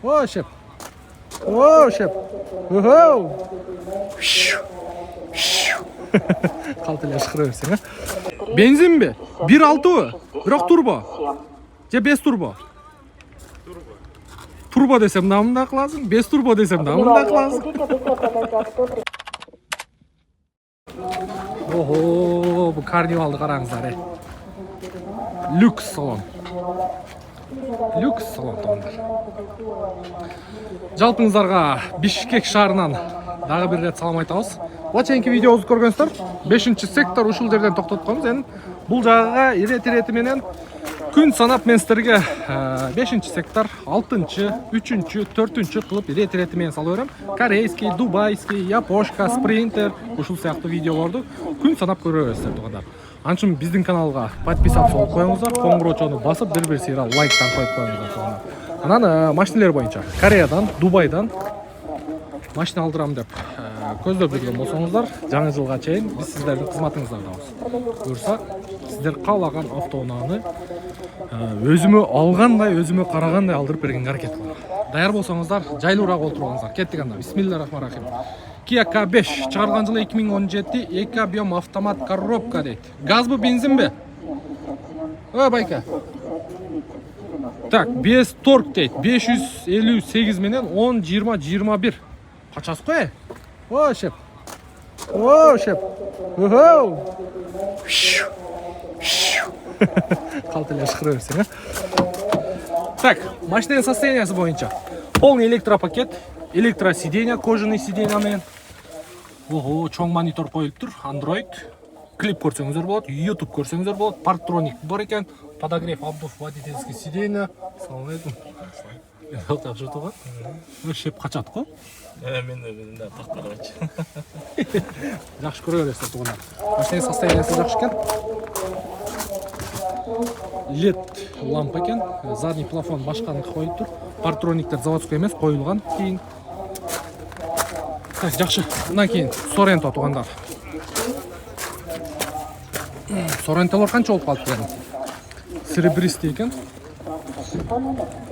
О, шеп. О, шеп. Ого. Калтылы шықыра берсең, а? Бензин бе? 1.6 Бірақ турбо. Же 5 турбо? Турбо десем намында қыласың, 5 турбо десем намында қыласың. Ого, бұл карнивалды қараңыздар, Люкс салон. Люкс салон тоғандар. Жалпыңыздарға Бишкек шаарынан дағы бір рет салам айтабыз. Баченки видеоңызды көргөнсүздөр, 5-чи сектор ушул жерден токтотконбуз. Эми бул жагыга ирети менен күн санап мен сиздерге 5-чи сектор, 6-чы, 3-чү, 4-чү кылып ирети менен салып берем. Корейский, дубайский, япошка, спринтер ушул сыяктуу видеолорду күн санап көрө бересиздер тугандар. Анчын биздин каналга подписаться болуп коюңуздар, коңгуроочону басып бир сыйра лайктан коюп коюңуздар тугандар. Анан машинелер боюнча Кореядан, Дубайдан машина алдырам деп көздөп жүргөн болсоңуздар, жаңы жылга чейин биз сиздердин кызматыңыздардабыз. Буюрса, сиздер каалаган автоунааны өзүмө алгандай, өзүмө карагандай алдырып бергенге аракет кылам. Даяр болсоңуздар, жайлуураак отуруңуздар. Кеттик анда. Бисмиллахиррахманиррахим. Kia K5 чыгарган жылы 2017, 2 объем автомат коробка дейт. Газбы, бензинби? О, байка. Так, без торг дейт. 558 менен 10, 20, 21. Качасы кой? О, шеп. О, шеп. Ого. Калтылы шықыра берсең, а? Так, машинанын состояниясы боюнча. Полный электропакет, электросиденья, кожаный сиденья менен. Ого, чоң монитор коюлуптур, Android. Клип көрсөңүздөр болот, YouTube көрсөңүздөр болот, парктроник бар экен, подогрев обдув водительский сиденья. Салам алейкум. Жакшы туган. Шеп качат го? Мен тактагачы. Жакшы көрө бересиздер тугандар. Машинанын состояниясы жакшы экен. LED лампа экен, задний плафон башканыкы коюп тур. Парктрониктер заводской эмес, коюлган. Кийин так, жакшы. Мындан кийин Sorento тугандар. Sorentolор канча болуп калыптыр эми? Серебристый экен.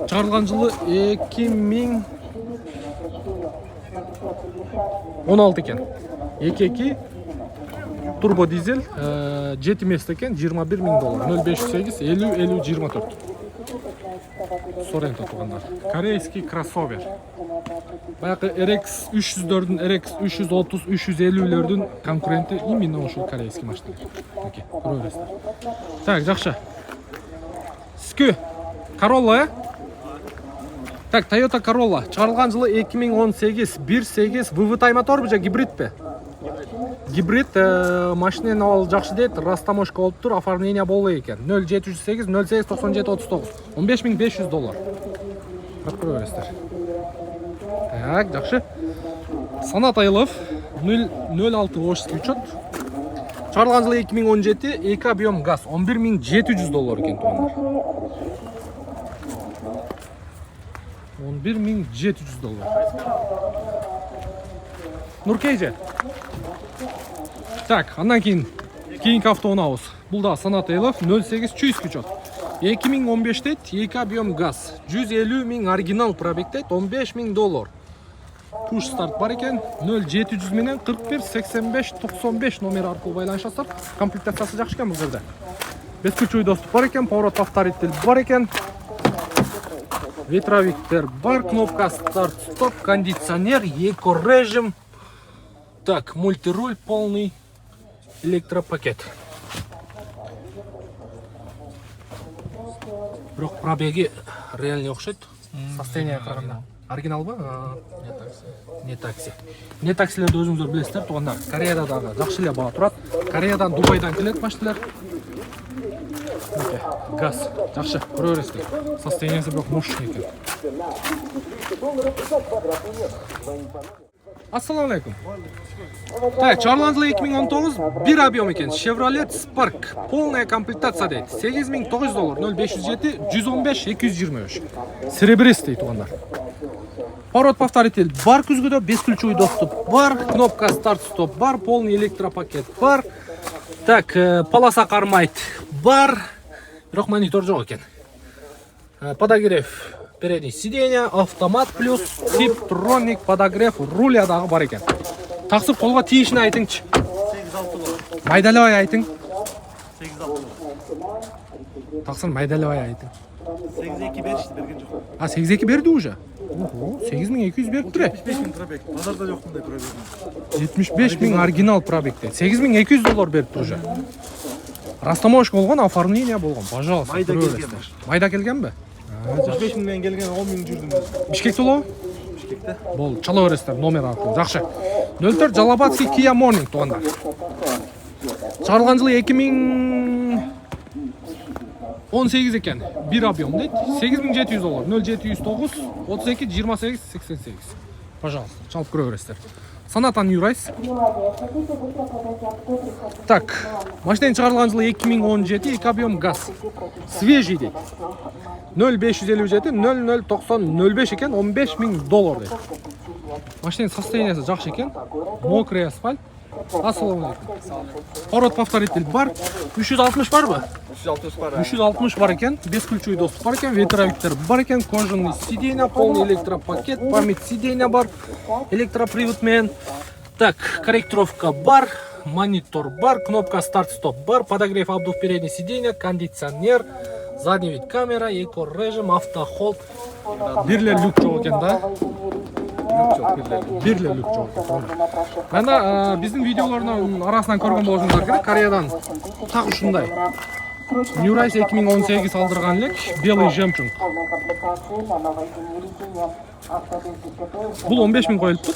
Чыгарылган жылы 2016 экен. 2.2 турбо дизель, 7 мест экен, $21,000. 0508 50 50 24. Sorento тугандар. Корейский кроссовер. Баягы RX 304'дүн, RX 330, 350'лөрдүн конкуренти именно ушул корейский машина. Окей, көрө бересиздер. Так, жакшы. Скү. Corolla, Так, Toyota Corolla. Чыгарылган жылы 2018, 1.8 VV моторбу же гибридпи? Гибрид, машинанын абалы жакшы дейт, растаможка болуп тур, оформление болбой экен. 0708 08 97 39. $15,500. Көрө бересиздер. Так, жакшы. Санат Айлов 06 Волжский учет. Чыгарылган жылы 2017, 2 объем газ, $11,700 экен тугандар. $11,700. Нуркейже. Так, андан кийинки автоунаабыз. Бул да Санат Айлов 08 Чуйский учет. 2015 дейт, 2 объем газ, 150,000 оригинал пробег дейт, $15,000. Push start бар экен, 0700 менен 41 85 95 номер аркылуу байланышасыздар. Комплектациясы жакшы экен бул жерде. Бесключевой доступ бар экен, поворот повторитель бар экен. Ветровиктер бар, кнопка старт стоп, кондиционер, эко режим. Так, мультируль, полный электропакет. Бирок пробеги реально окшойт. Состояние караганда. Оригинал ба? Не такси. Не таксилерди өзүңүздөр билесиздер, тугандар. Кореяда дагы жакшы эле баа турат. Кореядан, Дубайдан келет машиналар. Газ. Жакшы, көрө бересиздер. Состояниясы бирок мощный экен. Ассаламу алейкум. Так, чыгарылган жылы 2019, 1 объем экен. Chevrolet Spark. Полная комплектация дейт. $8,900. 0507 115 225. Серебристый тугандар. Поворот повторитель бар күзгүдө, бесключевой доступ бар, кнопка старт-стоп бар, полный электропакет бар. Так, полоса кармайт бар. Бирок монитор жок экен. Подогрев передний сиденье, автомат плюс типтроник, подогрев, руля дагы бар екен. Тақсыр қолға тиішін айтыңчы. 8-6 бол. Майдалабай айтың. 8-6 бол. Тақсыр майдалабай айтың. 8-2 беришти, берген жок. А 8-2 берді уже. Ого, 8200 беріп тұр. 75 000 пробег. Базарда жок мындай пробег. 75 000 оригинал пробегте. 8200 доллар беріп тұр уже. Растамошка болған, оформление болған. Пожалуйста. Майда келген. Майда келген бе? 75 000 мен келген 10 000 жүрдім. Бишкекте олау? Бишкекте. Бол, чала бересіздер номер арқылы. Жақшы. 04 Жалабатский Kia Morning туғандар. Шығарылған жылы 2018 екен. Bir объем дейді. 8700 доллар. 0709 32 28 88. Пожалуйста, чалып көре бересіздер. Санатан Юрайс. Так, машинаның шығарылған жылы 2017, 2 объем газ. Свежий дейді. 0557 0090 05 екен, 15 000 доллар дейді. Машинаның состояниесі жақсы екен. Мокрый асфальт. Ассалаумалейкум. Поворот повторитель бар. 360 бар ба? 360 бар. 360 бар екен. Бесключевой доступ бар екен. Ветровиктер бар екен. Кожаный сиденье, полный электропакет, память сиденья бар. Электроприводмен. Так, корректировка бар. Монитор бар. Кнопка старт-стоп бар. Подогрев обдув переднее сиденье. Кондиционер. Задний вид камера. Эко-режим. Автохолд. Бирлер люк жоқ екен да? Бирлер люк жоқ екен. Анда біздің видеолардың арасынан көрген болсаңыздар керек. Кореядан тақ ұшындай. Нюрайс 2018 алдырған лек. Белый жемчуг. Бұл 15 000 қойылып тұр.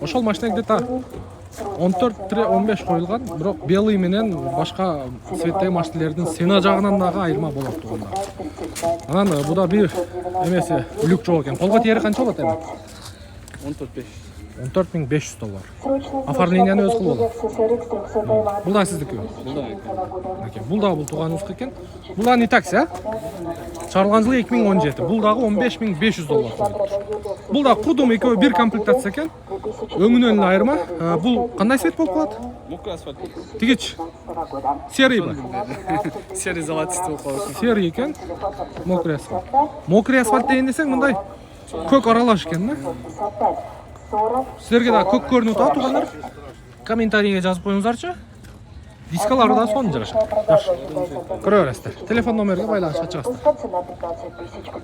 Ошол машина где-то 14-15 қойылған. Бірақ белый менен башқа цветтегі машиналердің сена жағынан дағы айырма болады тұғында. Анан бұда бір емесі люк жоқ екен. Қолға тиері қанша болады әме? 14 500 доллар. Оформленияны өз қыл болады. Бұл да сіздікі? Бұл да бұл туғаныңыз екен. Бұл да не такси, ә? Шығарылған жылы 2017. Бұл дағы 15 500 доллар. Бұл да қудым екеуі бір комплектация екен. Өңін айырма. Бұл қандай свет болып қалады? Мокрый асфальт. Тегеч? Серый ба? Серый золотисты болып қалады. Серый екен. Мокрый асфальт. Мокрый асфальт деген десең мұндай көк аралаш екен, не? Сіздерге да көк көрініп тұр туғандар. Комментарийге жазып қойыңыздаршы. Дискалары да соны жарашы. Жақсы. Көре бересіздер. Телефон номерге байланысқа шығасыздар.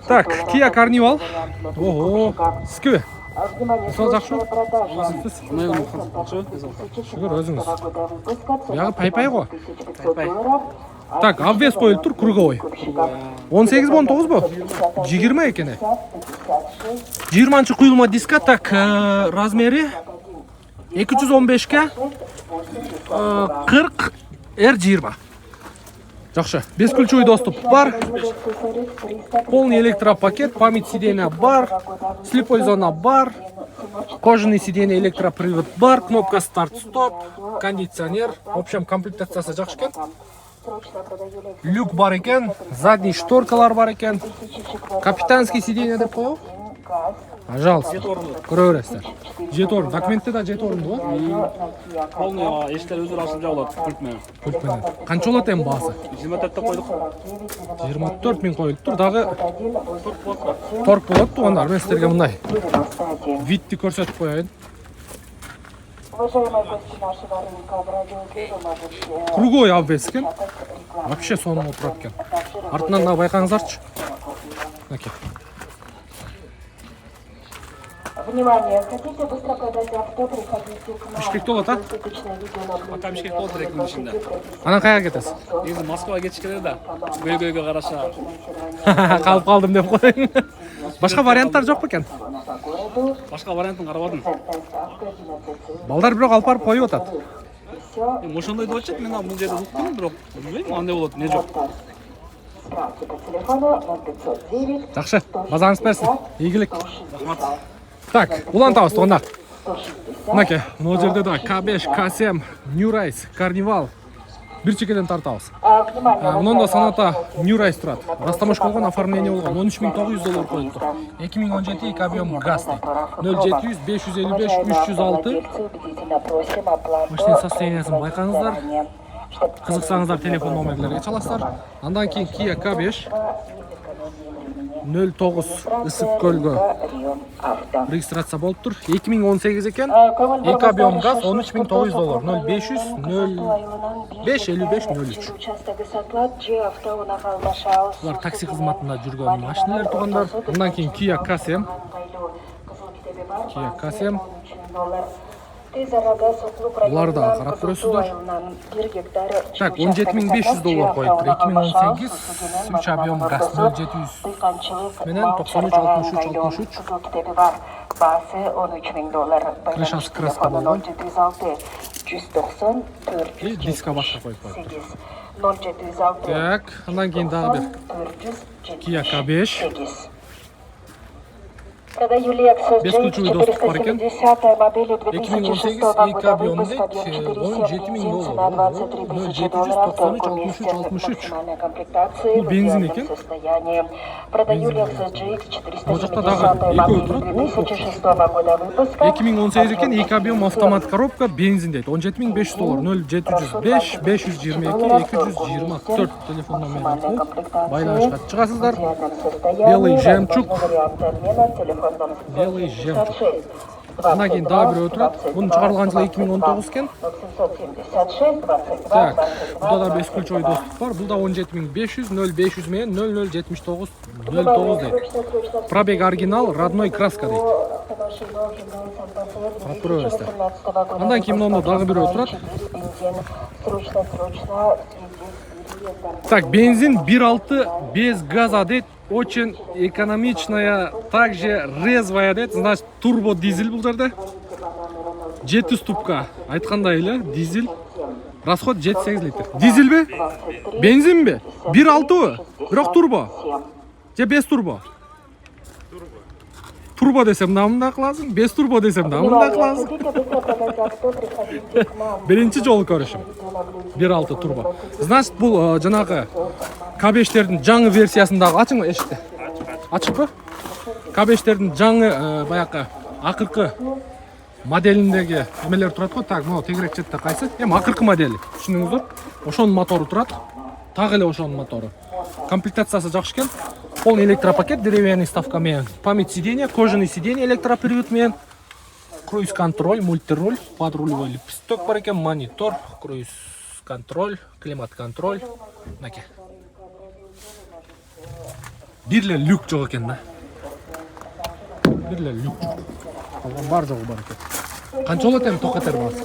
Так, Kia Carnival. Ого, сізге. Мысалы жақшы ма? Шүкір өзіңіз. Яғы пай-пай ғой. Так, обвес қойылып тұр, круговой. 18 19 ба? 20 екен. 20-ші құйылма диска, так, размері 215-ке 40 R20. Жақшы, бесключевой доступ бар. Полный электропакет, память сиденья бар. Слепой зона бар. Кожаный сиденье, электропривод бар. Кнопка старт-стоп, кондиционер. В общем, комплектациясы жақсы екен. Люк бар екен, задний шторкалар бар екен. Капитанский сиденье деп қойып. Пожалуйста. Көре бересіздер. Жеті орын. Документте да жеті орын ғой. Полный ештер өздері ашылып жабылады пультмен. Пультменен. Қанша болады ең басы? 24-те қойдық. 24 000 қойылып тұр. Дағы торг болады туғандар. Мен сіздерге мұндай витті көрсетіп қояйын. Кругой обвес екен. Вообще соның отырады екен. Артынан да байқаңыздаршы. Әке. Внимание, хотите быстро продать авто, приходите к нам. Бишкекте болады, а? Пока бишкек болды рекінің ішінде. Ана қаяға кетесіз? Енді Москваға кетіш келеді да. Көйгөйге қараша. Қалып қалдым деп қойын. Башқа варианттар жоқ па екен? Башқа вариантын қарабадым. Балдар бірақ алып барып қойып отады. Ошондой деп атчат, мен бұл жерде ұқтым, бірақ білмеймін, андай болады, не жоқ. Жақшы, базарыңыз берсін. Игілік. Рахмат. Так, улантабыз туғанда. Мынаке, мына жерде да K5, K7, New Rise, Carnival. Bir çekeden tartабыз. Мұнда саната New Rise тұрады. Растамош болған, оформление болған. 13 900 доллар қойып тұр. 2017 2 объем газ. 0700 555 306. Машинаның состояниясын байқаңыздар. Қызықсаңыздар телефон номерлерге çalасыздар. Андан кейін Kia K5. 09 ысык көлгө регистрация болуп тур. 2018 экен. Эки объем газ $13.900. 0500 05 55 03. Булар такси кызматында жүргөн машиналар туугандар. Мындан кийин Kia Kasem. Kia Kasem. Булар да карап көрөсүздөр. Так, $17.500 коюптур. 2018 3 объем газ 0700 менен 93 Bası $13.000. Крышасы краска болгон. 194 И диско башка коюп коюптур. 0706 Так, андан кийин дагы бир Kia K5. Продаю Lexus Бескучевый доступ бар экен. 470 модели 2018 2006 года эки объем выпуска, дейт, объем 4 $17.000. на 23 тысячи долларов, только вместе максимальной комплектации Бул бензин в экен. идеальном состоянии. Продаю Lexus GX Бул жакта 470 дагы модели экөө 2006 года выпуска. 2018 экен, эки объем автомат коробка, бензин дейт. $17.500. 0705 522 224 телефон номери аркылуу байланышка чыгасыздар. Белый жемчуг. Белый жемчуг. Андан кийин дагы бирөө турат. Бунун чыгарылган жылы 2019 экен. Так, буда да бескульчой доступ бар. Бул да 17500 0500 менен 0079 09 дейт. Пробег оригинал, родной краска дейт. Карап көрөбүздөр. Андан кийин мондо дагы бирөө турат. Так, бензин 1.6 без газа дейт. Очень экономичная, также резвая дейт. Значит, турбо дизель бул жерде. 7 ступка. Айткандай эле, дизель. Расход 7-8 литр. Дизельби? Бензинби? 1.6бы? Бирок турбо. Же без турбо? Турбо десем да мындай кыласың, без турбо десем да мындай кыласың. Биринчи жолу көрүшүм. 1.6 турбо. Значит, бул жанагы K5'тердин жаңы версиясындагы ачыңбы эшикти? Ачыкпы? K5'тердин жаңы баягы акыркы моделиндеги эмелер турат го. Так, могу тегерек четте кайсы? Эми акыркы модели. Түшүнүңүздөр. Ошонун мотору турат. Так эле ошонун мотору. Комплектациясы жакшы экен. Полный электропакет, деревянный ставка менен. Память сиденья, кожаный сиденье, электропривод менен. Круиз контроль, мультируль, подрулевой лепесток бар экен, монитор, круиз контроль, климат контроль. Мынакей. Бир эле люк жок экен да. Бир эле люк жок. Калган бар жогу бар экен. Канча болот эми токетер баасы?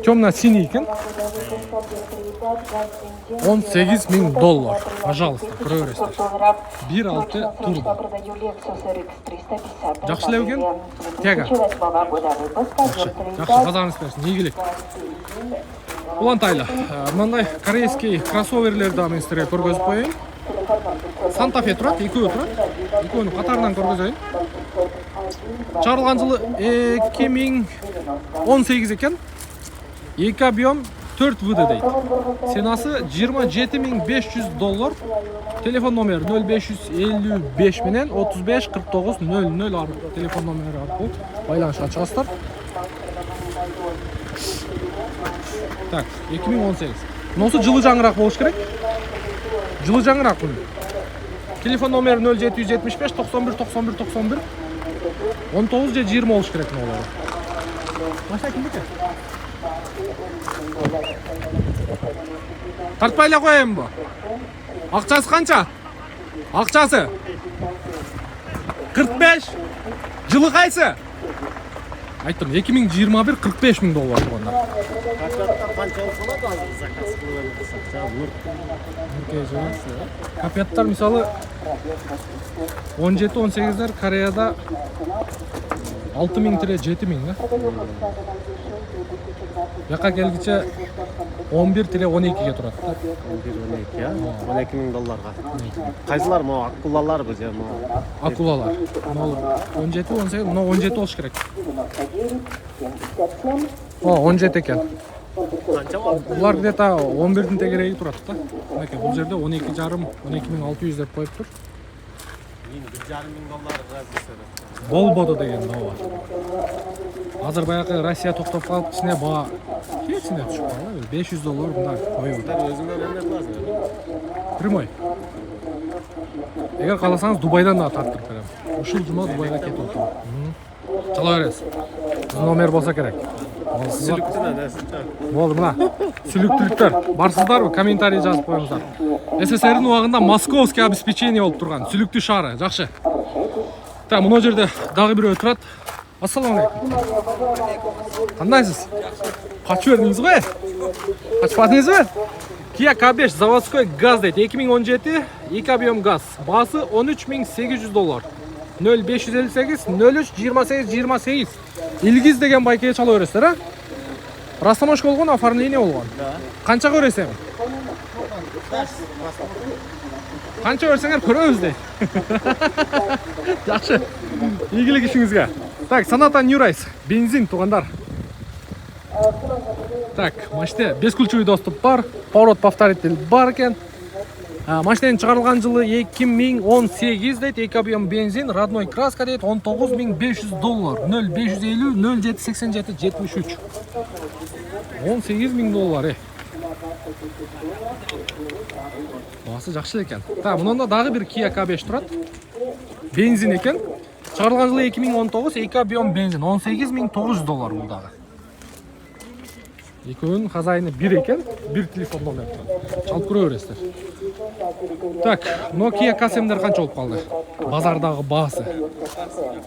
Темно-синий экен. $18.000. Пожалуйста, көрө бересиздер. 1.6 турбо. Жакшы эле экен? Тега. Жакшы, базарыңыз берсин. Ийгилик. Улантайлы. Мындай корейский кроссоверлерди да мен силерге көргөзүп коеюн. Santa Fe турат, экөө турат. Экөөнү катарынан көргөзөйүн. Чыгарылган жылы 2018 экен. Эки объем 4 ВД дейт. Сенасы $27.500. Телефон номери 0555 менен 35 49 00 телефон номери аркылуу байланышка чыгасыздар. Так, 2018. Мынусу жылы жаңыраак болуш керек. Жылы жаңыраак бул. Телефон номери 0775 91 91 91 19 же 20 болуш керек мыналар. Машина кимдики? Тартпай эле коеюнбу? Акчасы канча? Акчасы 45. Жылы кайсы? Айттым, 2021 $45.000 болгондор. Канча болсо да заказ кылып Капияттар мисалы 17-18'ler Кореяда 6.000-7.000 да. Жака келгиче 11-12ге турат да. 11-12 я? $12.000. Кайсылар могу акулаларбы же могу? Акулалар. 17-18, мына 17 болуш керек. 17 экен. Булар где-то 11'дин тегереги турат да. Мынакей, бул жерде 12,5 $12.600 деп коюптур. $1.5 миң разница. Болбоду деген баа. Азыр баягы Россия токтоп калып, ичине баа кечине түшүп калды. $500 мындай коюп. Өзүңөр эмне кыласың? Прямой. Эгер кааласаңыз Дубайдан да тарттырып берем. Ушул жума Дубайга кетип отурат. Чала бересиз. Биздин номер болсо керек. Сүлүктүнө нерсе. Болду мына. Сүлүктүүлүктөр барсыздарбы? Комментарий жазып коюңуздар. СССРдин убагында московский обеспечение болуп турган сүлүктүү шаары. Жакшы. Так, мына жерде дагы бирөө турат. Ассаламу алейкум. Кандайсыз? Качып бердиңиз го? Качпадыңызбы? Kia K5 заводской газ дейт. 2017 2 объем газ. Баасы $13.800. 0558 03 28 28. Илгиз деген байкеге чала бересиздер, а? Растамашка болгон, оформление болгон. Канча көрөсүң? Канча көрсөңөр көрөбүз дейт. Жакшы. Ийгилик ишиңизге. Так, Sonata New Rise. Бензин тугандар. Так, машине бескульчевый доступ бар, поворот повторитель бар экен. Машиненин чыгарылган жылы 2018 дейт, 2 объем бензин, родной краска дейт, $19.500, 0550 0787 73. $18.000. Баасы жакшы экен. Так, мында дагы бир Kia K5 турат. Бензин экен. Чыгарылган жылы 2019, 2 объем бензин, $18.900 бул дагы. Экөөнүн хозяйыны бир экен, бир телефон номер турат. Чалып көрө бересиздер. Так, Nokia K7'дер канча болуп калды? Базардагы баасы.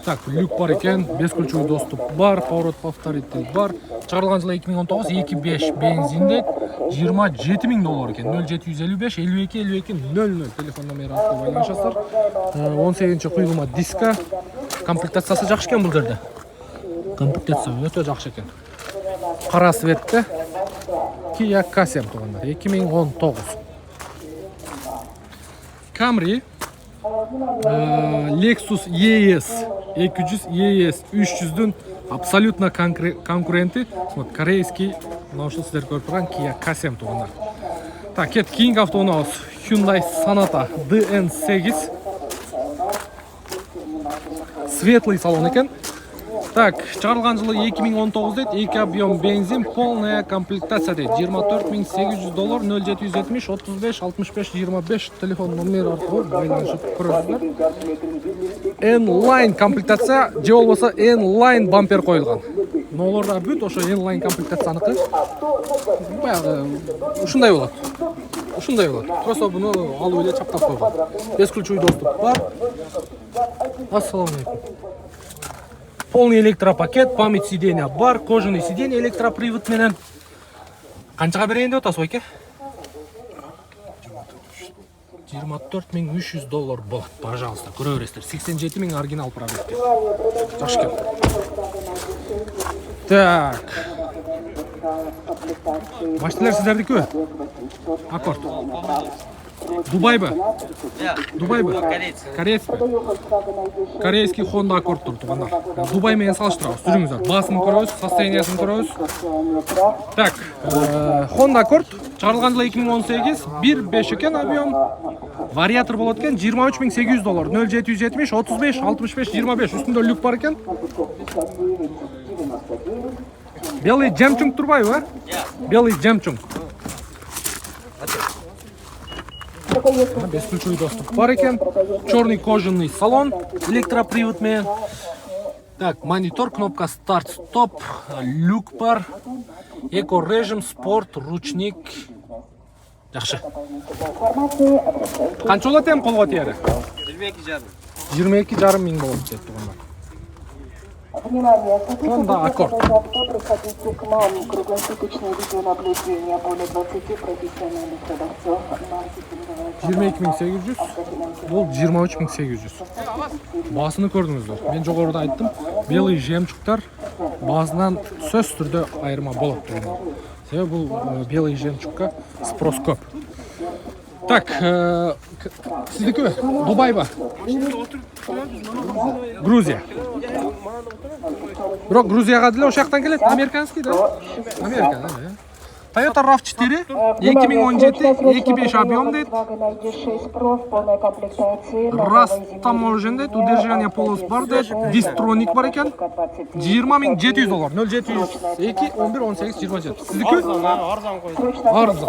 Так, люк бар экен, бескульчевый доступ бар, поворот повторитель бар. Чыгарылган жылы 2019, 2.5 бензин дейт, $27.000 экен. 0755 52 52 00 телефон номери аркылуу байланышасыздар. 18 куюлма диска. Комплектациясы жакшы экен бул жерде. Комплектация өтө жакшы экен. Кара светте Kia K7 тугандар, 2019. Camry, Lexus ES 200, ES 300'дүн абсолютно конкуренти. Вот корейский, мына ушул сиздер көрүп турган Kia K7 тугандар. Так, кет кийинки автоунаабыз Hyundai Sonata DN8. Светлый салон экен. Так, чыгарылган жылы 2019 дейт, 2 объем бензин, полная комплектация дейт, $24.800, 0770 35 65 25 телефон номери аркылуу байланышып көрөсүздөр. N-Line комплектация, же болбосо N-Line бампер коюлган. Нолор да бүт ошо N-Line комплектацияныкы. Баягы ушундай болот. Ушундай болот. Просто буну алып эле чаптап койгон. Бескульчевый доступ бар. Ассаламу алейкум. Полный электропакет, память сиденья бар, кожаный сиденье электропривод менен. Канчага берейин деп атасыз байке? $24.300 болот. Пожалуйста, көрө бересиздер. 87.000 оригинал пробег. Жакшы экен. Так. Машиналар сиздердикиби? Аккорд. Дубайбы? Дубайбы? Корейский. Корейский Honda Accord тур тугандар. Дубай менен салыштырабыз. Жүрүңүздөр. Баасын көрөбүз, состояниясын көрөбүз. Так, Honda Accord чыгарылган жылы 2018, 1.5 экен объем. Вариатор болот экен, $23.800, 0770 35 65 25. Үстүндө люк бар экен. Белый жемчуг турбайбы? Белый жемчуг. Бескульчевый доступ бар экен. Черный кожаный салон, электропривод менен. Так, монитор, кнопка старт-стоп, люк бар, эко-режим, спорт, ручник. Жакшы. Канча болот эми колго тиери? 22,5 миң болот деп тургандар. Внимание, Honda Accord. Приходите к нам. Круглосуточное видеонаблюдение, более 20 профессиональных продавцов, маркетинговых. 22.800, бул 23.800. Баасыны көрдүңүздөр. Мен жогоруда айттым, белый жемчугтар баасынан сөз түрдө айырма болот деген. Себеби бул белый жемчугка спрос көп. Так, сиздики Дубайбы? Грузия. Бирок Грузияга деле ошол жактан келет, американский да? Америка, да. Toyota RAV4 2017 2.5 объем дейт. Растаможен дейт, удержание полос бар дейт, дистроник бар екен. 20.700 доллар. 0700 2 11 18 27. Сіздікі? Арзан қой. Арзан.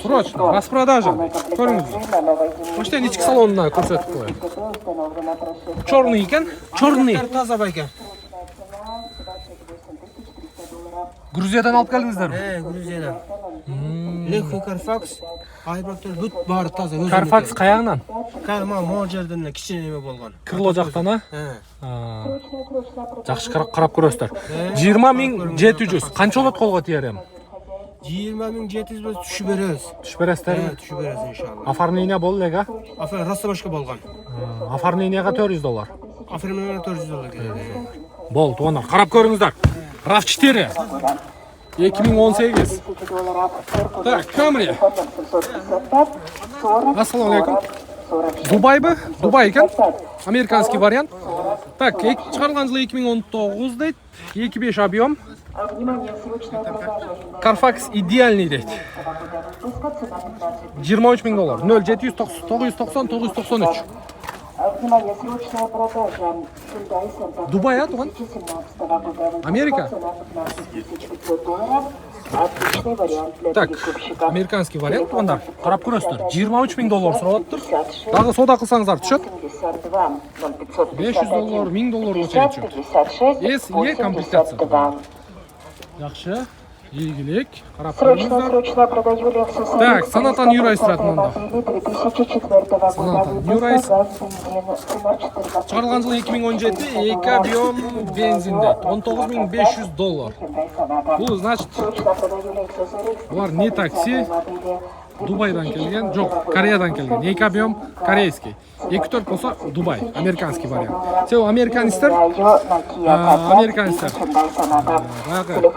Срочно, распродажа. Көріңіздер. Почтен ішкі салонына көрсетіп қойып. Черный екен, черный. Таза байке. Грузиядан алып келдіңіздер ме? Грузиядан. Легкий Карфакс. Айбактар бүт бары таза. Карфакс қаяғынан? Карма мол жерден кішкене неме болған. Крыло жақтан, а? He. Жақсы қарап көресіздер. 20.700. Қанша болады қолға тиерем? 20.700 біз түші береміз. Түшіп бересіздер ме? Түші береміз иншалла. Оформление болды лега? Афер Растамашқа болған. Оформлениеға 400 доллар. Аферменен 400 доллар келеді. Болды, оны қарап көріңіздер. RAV4 2018. Так, Camry. Ассалаумалейкум. Дубай бы? Дубай екен. Американский вариант. Так, шығарылған жылы 2019 дейді. 2.5 объем. Carfax идеальный дейді. 23.000 доллар. 0700 990 993. Дубай, а, туған? Америка? Так, американский вариант туғандар. Қарап көресіздер. 23.000 доллар сұрап тұр. Дағы сода қылсаңыздар түшет. 500 доллар, 1000 доллар өте түшет. Е комплектация. Жақшы. Игілік. Қарап көріңіздер. Так, Санатан Юрайс тұратын онда. Санатан Юрайс. Шығарылған жылы 2017, 2 объем бензинде. 19.500 доллар. Бұл, значит, бұлар не такси, Дубайдан келген, жоқ, Кореядан келген. 2 объем корейский. 2-4 болса Дубай, американский вариант. Сеу американистер,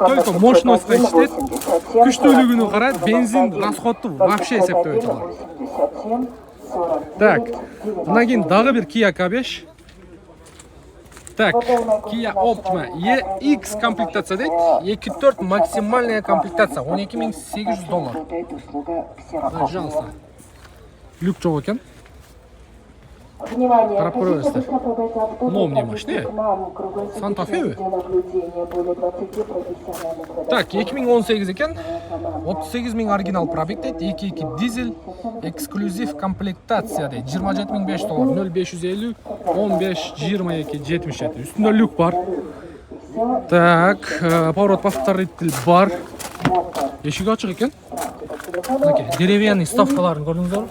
только мощностьқа іштет, күштілігіні қарайды, бензин расходты вообще есептеп өтілер. Так, мұнан кейін дағы бір Kia K5. Так, Kia Optima EX комплектация дейді, 2.4 максимальная комплектация, 12.800 доллар. Пожалуйста. Люк жоқ екен. Қарап көресіздер. Новый машина. Санта-Фе. Так, 2018 екен. 38.000 оригинал пробег дейді. 2.2 дизель. Эксклюзив комплектация дейді. 27.500 доллар. 0550 15 22 77. Үстінде люк бар. Так, поворот повторитель бар. Ешігі ашық екен. Деревянный ставкаларын көрдіңіздер.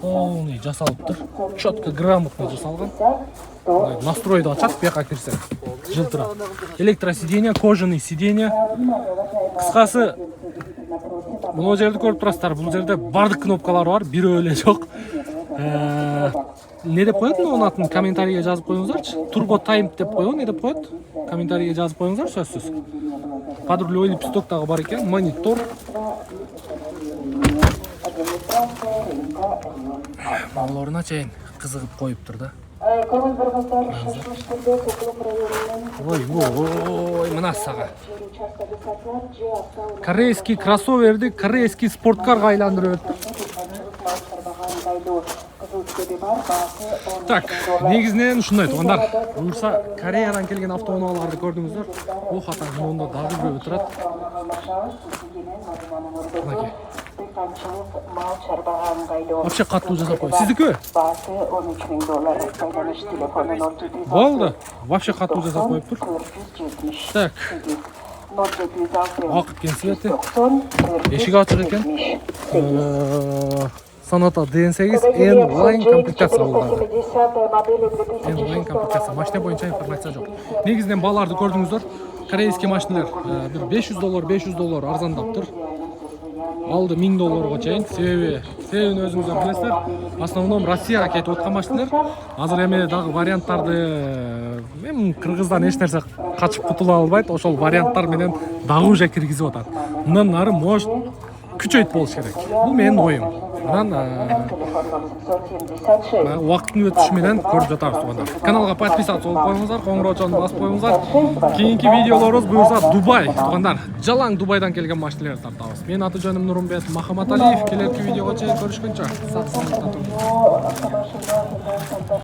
Полный жасалып тұр. Четко, грамотно жасалған. Настройды açады, бияққа кірсең. Жылтырақ. Электросиденье, кожаный сиденье. Қысқасы, бұл жерді көріп тұрасыздар. Бұл жерде бардық кнопкалар бар, бір өле жоқ. Не деп қояды, оның атын комментарийге жазып қойыңыздаршы. Turbo Time деп қойған, не деп қояды? Комментарийге жазып қойыңыздар, сөзсіз. Подрулевой лепестоктағы бар екен, монитор. Балаларына чейін қызығып қойып тұр да. Ой, мына саға. Корейский кроссоверді корейский спорткарға айландырып өтті. Так, негізінен шындай туғандар. Бұйырса, Кореядан келген автоунауларды көрдіңіздер. Ол қатар мұнда дағы бір өтірат. Вообще қатты жасап қой. Сіздікі? Болды. Вообще қатты жасап қойып тұр. Так. Ақыт кен светі. Ешік ашық екен. Sonata DN8 N-Line комплектация болды. N-Line комплектация. Машина бойынша информация жоқ. Негізінен балаларды көрдіңіздер. Корейский машиналар 500 доллар арзандап тұр. Алды 1000 долларға чейін. Себебін өзіңізден білесіздер. Основном Россияға кетіп отқан машиналар. Азыр еме дағы варианттарды Қырғыздан еш нәрсе қачып құтыла албайды. Ошол варианттар менен дағы уже кіргізіп отады. Мындан ары может күчөйт болуш керек. Бул менин оюм. Анан Телефоном 776. убакыттын өтүшү менен көрүп жатабыз туугандар. Каналга подписаться болуп коюңуздар, коңгуроочону басып коюңуздар. Кийинки видеолорубуз буюрса Дубай туугандар. Жалаң Дубайдан келген машиналерди тартабыз. Менин аты жөнүм Нурумбет Махаматалиев. Келерки видеого чейин көрүшкөнчө сак саламатта туруңуздар. Автомашина